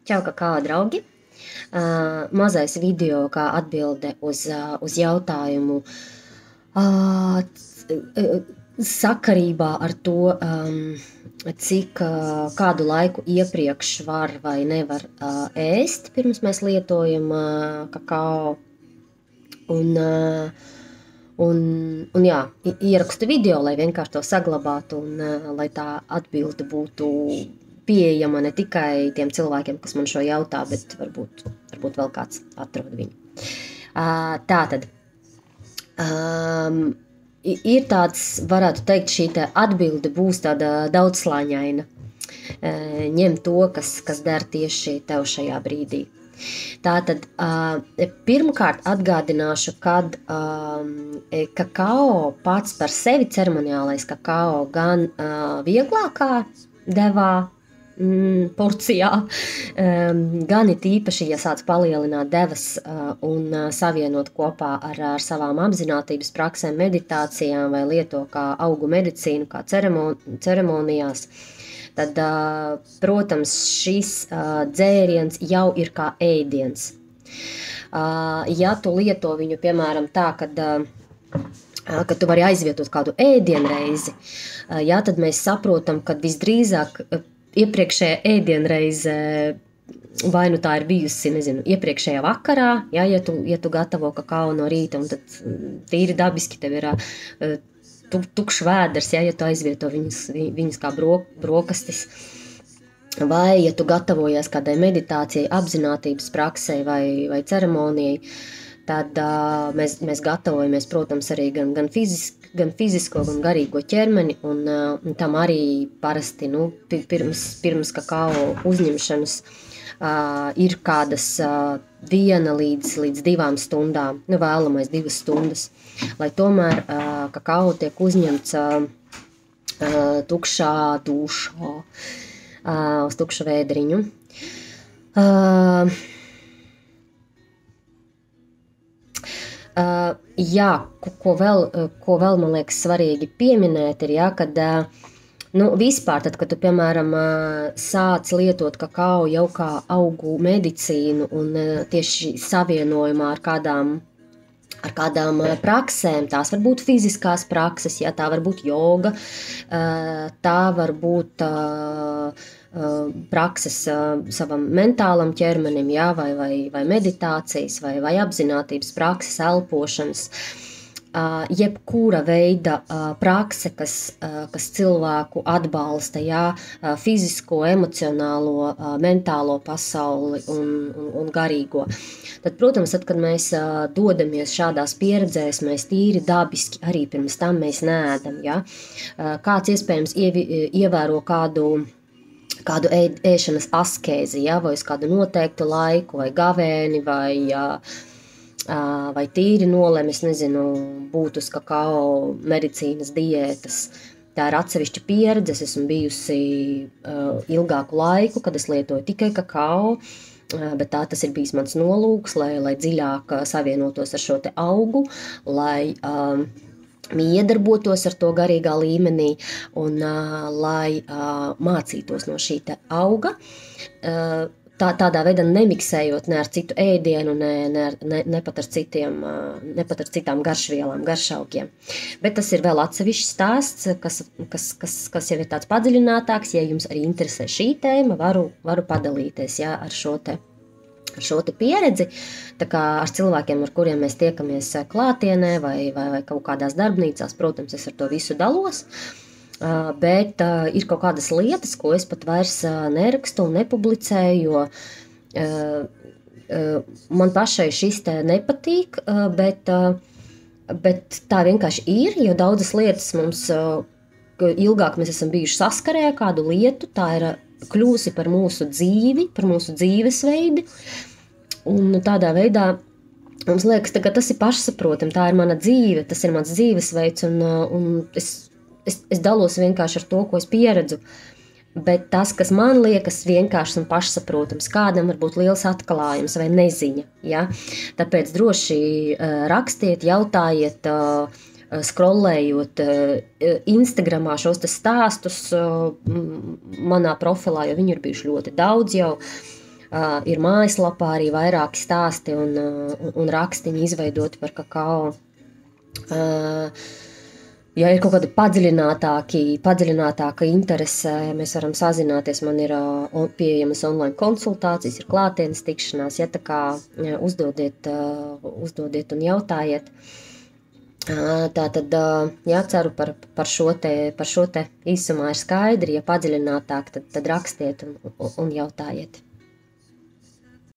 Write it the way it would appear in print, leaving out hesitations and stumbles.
Čau, kakao draugi! Mazais video kā atbilde uz jautājumu sakarībā ar to, cik kādu laiku iepriekš var vai nevar ēst, pirms mēs lietojam kakao. Un jā, ierakstu video, lai vienkārši to saglabātu un lai tā atbilde būtu pieejama ne tikai tiem cilvēkiem, kas man šo jautā, bet varbūt vēl kāds atrod viņu. Tātad, ir tāds, varētu teikt, šī atbilde būs tāda daudzslāņaina. Ņem to, kas der tieši tev šajā brīdī. Tātad, pirmkārt atgādināšu, kad kakao pats par sevi, ceremoniālais kakao, gan vieglākā devā, porcijā, gan it īpaši, ja sāc palielināt devas un savienot kopā ar savām apzinātības praksēm, meditācijām vai lieto kā augu medicīnu, kā ceremonijās, tad, protams, šis dzēriens jau ir kā ēdiens. Ja tu lieto viņu, piemēram, tā, kad tu vari aizvietot kādu ēdienreizi, jā, tad mēs saprotam, ka visdrīzāk iepriekšējā ēdienreize vai nu tā ir bijusi, nezinu, iepriekšējā vakarā, jā, ja tu gatavo kakao no rīta, un tad tīri dabiski tev ir tukšs vēders, ja tu aizvieto viņus kā brokastis, vai ja tu gatavojies kādai meditācijai, apzinātības praksei vai ceremonijai, tad mēs gatavojamies, protams, arī gan fizisko, gan garīgo ķermeni, un tam arī parasti, pirms kakao uzņemšanas ir kādas 1 līdz 2 stundām, vēlamais 2 stundas, lai tomēr kakao tiek uzņemts tukšā dušā, uz tukšu vēdriņu. Jā, ko vēl man liekas svarīgi pieminēt ir, jā, kad vispār, tad, kad tu, piemēram, sāc lietot kakao jau kā augu medicīnu un tieši savienojumā ar kādām praksēm, tās var būt fiziskās prakses, jā, tā var būt joga, tā var būt prakses savam mentālam ķermenim, jā, vai meditācijas, vai apzinātības prakses, elpošanas, jebkura veida prakse, kas cilvēku atbalsta, jā, fizisko, emocionālo, mentālo pasauli un garīgo. Tad, protams, kad mēs dodamies šādās pieredzēs, mēs tīri dabiski arī pirms tam mēs neēdam, jā. Kāds iespējams ievēro kādu ēšanas askēzi, ja, vai uz kādu noteiktu laiku, vai gavēni, vai tīri nolemis, nezinu, būt uz kakao medicīnas diētas. Tā ir atsevišķa pieredze, es esmu bijusi ilgāku laiku, kad es lietoju tikai kakao, bet tas ir bijis mans nolūks, lai dziļāk savienotos ar šo te augu, lai iedarbotos ar to garīgā līmenī un lai mācītos no šī te auga, tādā veidā nemiksējot ne ar citu ēdienu, ne pat ar citām garšvielām, garšaukiem. Bet tas ir vēl atsevišķs stāsts, kas jau ir tāds padziļinātāks. Ja jums arī interesē šī tēma, varu padalīties, jā, ar šo te pieredzi, tā kā ar cilvēkiem, ar kuriem mēs tiekamies klātienē vai kaut kādās darbnīcās, protams, es ar to visu dalos, bet ir kaut kādas lietas, ko es pat vairs nerakstu un nepublicēju, jo man pašai šis te nepatīk, bet tā vienkārši ir, jo daudzas lietas mums, ilgāk mēs esam bijuši saskarē kādu lietu, tā ir kļūsi par mūsu dzīvi, par mūsu dzīvesveidi, un tādā veidā mums liekas, ka tas ir pašsaprotam, tā ir mana dzīve, tas ir mans dzīvesveids, un es dalos vienkārši ar to, ko es pieredzu, bet tas, kas man liekas vienkārši un pašsaprotams, kādam var būt liels atklājums vai neziņa, ja? Tāpēc droši rakstiet, jautājiet, scrollējot Instagramā šos stāstus manā profilā, jo viņu ir bijuši ļoti daudz jau, Ir mājaslapā arī vairāki stāsti un rakstiņi izveidoti par kakao. Ja ir kaut kāda padziļinātāka interese, mēs varam sazināties. Man ir pieejamas online konsultācijas, ir klātienes tikšanās. Ja tā kā uzdodiet un jautājiet. Tātad, jā, ceru par šo te īsumā ir skaidri. Ja padziļinātāk, tad rakstiet un jautājiet.